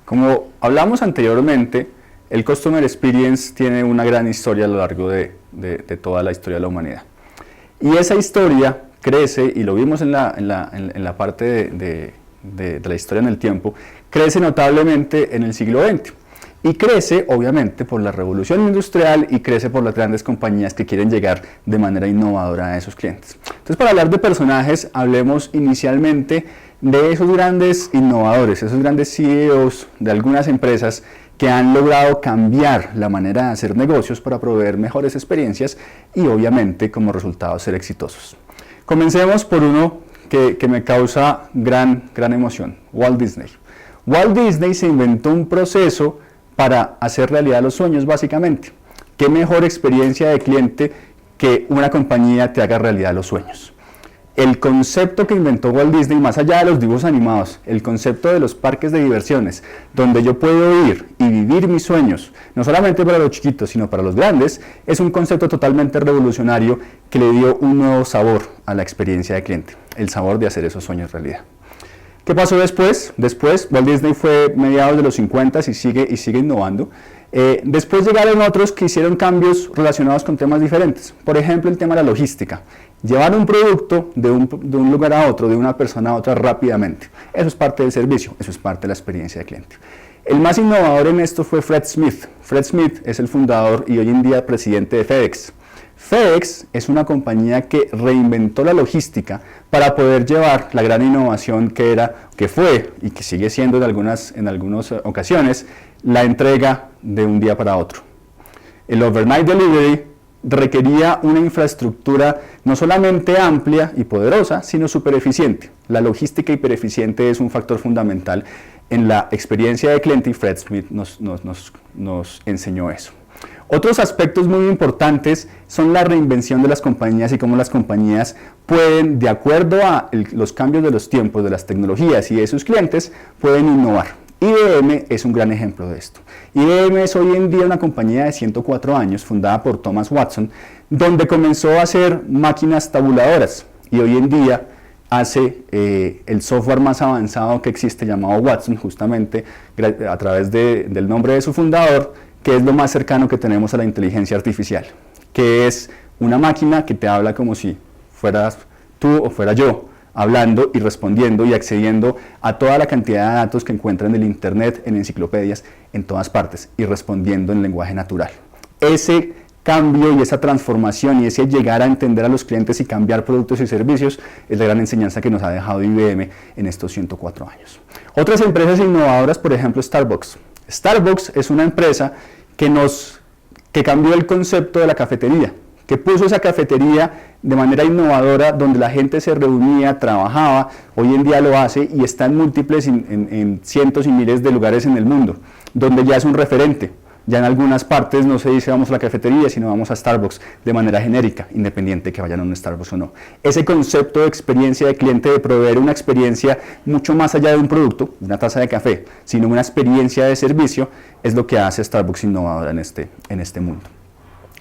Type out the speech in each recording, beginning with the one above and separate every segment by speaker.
Speaker 1: Como hablamos anteriormente, el Customer Experience tiene una gran historia a lo largo de toda la historia de la humanidad. Y esa historia crece, y lo vimos en la parte de la historia en el tiempo, crece notablemente en el siglo XX. Y crece, obviamente, por la revolución industrial y crece por las grandes compañías que quieren llegar de manera innovadora a esos clientes. Entonces, para hablar de personajes, hablemos inicialmente de esos grandes innovadores, esos grandes CEOs de algunas empresas que han logrado cambiar la manera de hacer negocios para proveer mejores experiencias y, obviamente, como resultado, ser exitosos. Comencemos por uno que me causa gran emoción, Walt Disney. Walt Disney se inventó un proceso para hacer realidad los sueños, básicamente. ¿Qué mejor experiencia de cliente que una compañía te haga realidad los sueños? El concepto que inventó Walt Disney, más allá de los dibujos animados, el concepto de los parques de diversiones, donde yo puedo ir y vivir mis sueños, no solamente para los chiquitos, sino para los grandes, es un concepto totalmente revolucionario que le dio un nuevo sabor a la experiencia de cliente, el sabor de hacer esos sueños realidad. ¿Qué pasó después? Después, Walt Disney fue mediados de los 50 y sigue innovando. Después llegaron otros que hicieron cambios relacionados con temas diferentes. Por ejemplo, el tema de la logística. Llevar un producto de un lugar a otro, de una persona a otra rápidamente. Eso es parte del servicio, eso es parte de la experiencia del cliente. El más innovador en esto fue Fred Smith. Fred Smith es el fundador y hoy en día presidente de FedEx. FedEx es una compañía que reinventó la logística para poder llevar la gran innovación que fue y que sigue siendo en algunas ocasiones la entrega de un día para otro. El Overnight Delivery requería una infraestructura no solamente amplia y poderosa, sino súper eficiente. La logística hipereficiente es un factor fundamental en la experiencia de cliente y Fred Smith nos enseñó eso. Otros aspectos muy importantes son la reinvención de las compañías y cómo las compañías pueden, de acuerdo a los cambios de los tiempos, de las tecnologías y de sus clientes, pueden innovar. IBM es un gran ejemplo de esto. IBM es hoy en día una compañía de 104 años, fundada por Thomas Watson, donde comenzó a hacer máquinas tabuladoras y hoy en día hace el software más avanzado que existe llamado Watson, justamente a través del nombre de su fundador, que es lo más cercano que tenemos a la inteligencia artificial, que es una máquina que te habla como si fueras tú o fuera yo, hablando y respondiendo y accediendo a toda la cantidad de datos que encuentra en el internet, en enciclopedias, en todas partes, y respondiendo en lenguaje natural. Ese cambio y esa transformación y ese llegar a entender a los clientes y cambiar productos y servicios es la gran enseñanza que nos ha dejado IBM en estos 104 años. Otras empresas innovadoras, por ejemplo, Starbucks. Starbucks es una empresa que cambió el concepto de la cafetería, que puso esa cafetería de manera innovadora donde la gente se reunía, trabajaba, hoy en día lo hace y está en múltiples, en cientos y miles de lugares en el mundo, donde ya es un referente. Ya en algunas partes no se dice vamos a la cafetería, sino vamos a Starbucks de manera genérica, independiente que vayan a un Starbucks o no. Ese concepto de experiencia de cliente, de proveer una experiencia mucho más allá de un producto, una taza de café, sino una experiencia de servicio, es lo que hace Starbucks innovadora en este mundo.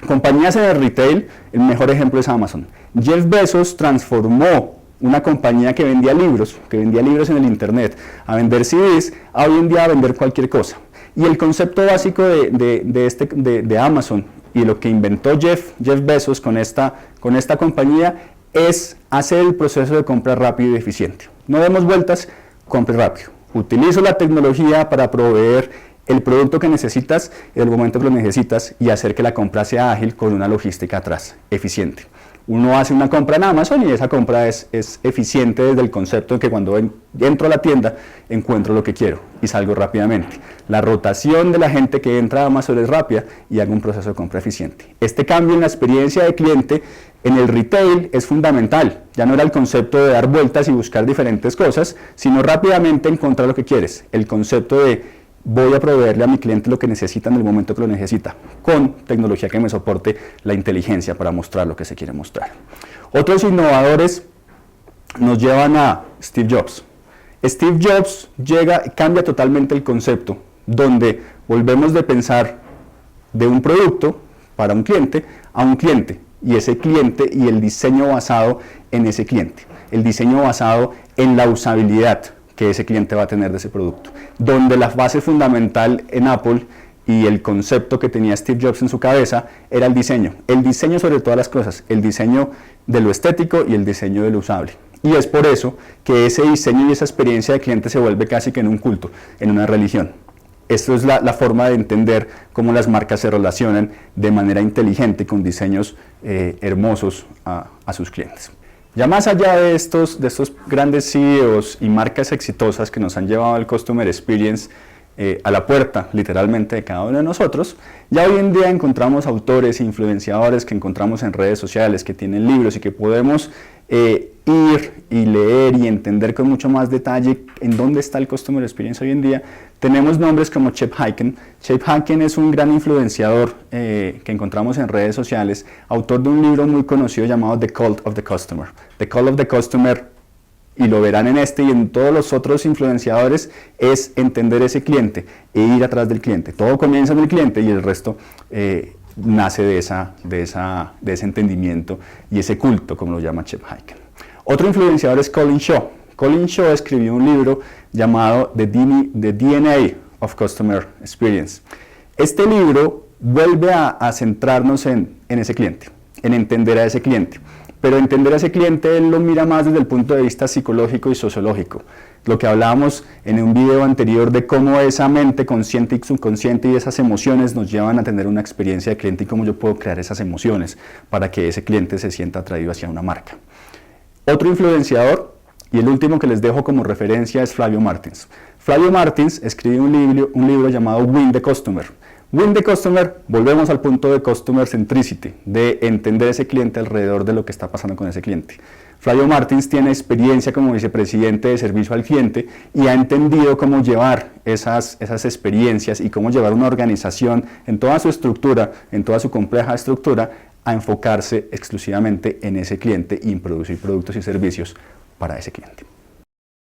Speaker 1: Compañías en el retail, el mejor ejemplo es Amazon. Jeff Bezos transformó una compañía que vendía libros en el internet, a vender CDs, a hoy en día a vender cualquier cosa. Y el concepto básico de Amazon y lo que inventó Jeff Bezos con esta compañía es hacer el proceso de compra rápido y eficiente. No demos vueltas, compre rápido. Utilizo la tecnología para proveer el producto que necesitas en el momento que lo necesitas y hacer que la compra sea ágil con una logística atrás, eficiente. Uno hace una compra en Amazon y esa compra es eficiente desde el concepto de que cuando entro a la tienda encuentro lo que quiero y salgo rápidamente. La rotación de la gente que entra a Amazon es rápida y hago un proceso de compra eficiente. Este cambio en la experiencia de cliente en el retail es fundamental. Ya no era el concepto de dar vueltas y buscar diferentes cosas, sino rápidamente encontrar lo que quieres. El concepto de voy a proveerle a mi cliente lo que necesita en el momento que lo necesita, con tecnología que me soporte la inteligencia para mostrar lo que se quiere mostrar. Otros innovadores nos llevan a Steve Jobs. Steve Jobs cambia totalmente el concepto, donde volvemos de pensar de un producto para un cliente a un cliente. y ese cliente y el diseño basado en ese cliente, el diseño basado en la usabilidad que ese cliente va a tener de ese producto, donde la base fundamental en Apple y el concepto que tenía Steve Jobs en su cabeza era el diseño sobre todas las cosas, el diseño de lo estético y el diseño de lo usable. Y es por eso que ese diseño y esa experiencia de cliente se vuelve casi que en un culto, en una religión. Esto es la forma de entender cómo las marcas se relacionan de manera inteligente con diseños hermosos a sus clientes. Ya más allá de estos grandes CEOs y marcas exitosas que nos han llevado al Customer Experience a la puerta, literalmente, de cada uno de nosotros, ya hoy en día encontramos autores e influenciadores que encontramos en redes sociales, que tienen libros y que podemos ir y leer y entender con mucho más detalle en dónde está el Customer Experience hoy en día. Tenemos nombres como Chet Hyken. Chet Hyken es un gran influenciador que encontramos en redes sociales, autor de un libro muy conocido llamado The Cult of the Customer. The Cult of the Customer, y lo verán en este y en todos los otros influenciadores, es entender ese cliente e ir atrás del cliente. Todo comienza en el cliente y el resto nace de ese entendimiento y ese culto, como lo llama Chet Hyken. Otro influenciador es Colin Shaw. Colin Shaw escribió un libro llamado The DNA of Customer Experience. Este libro vuelve a centrarnos en ese cliente, en entender a ese cliente. Pero entender a ese cliente, él lo mira más desde el punto de vista psicológico y sociológico. Lo que hablábamos en un video anterior de cómo esa mente consciente y subconsciente y esas emociones nos llevan a tener una experiencia de cliente y cómo yo puedo crear esas emociones para que ese cliente se sienta atraído hacia una marca. Otro influenciador, y el último que les dejo como referencia, es Flavio Martins. Flavio Martins escribe un libro llamado Win the Customer. Win the Customer, volvemos al punto de Customer Centricity, de entender ese cliente alrededor de lo que está pasando con ese cliente. Flavio Martins tiene experiencia como vicepresidente de servicio al cliente y ha entendido cómo llevar esas experiencias y cómo llevar una organización en toda su estructura, en toda su compleja estructura, a enfocarse exclusivamente en ese cliente y en producir productos y servicios para ese cliente.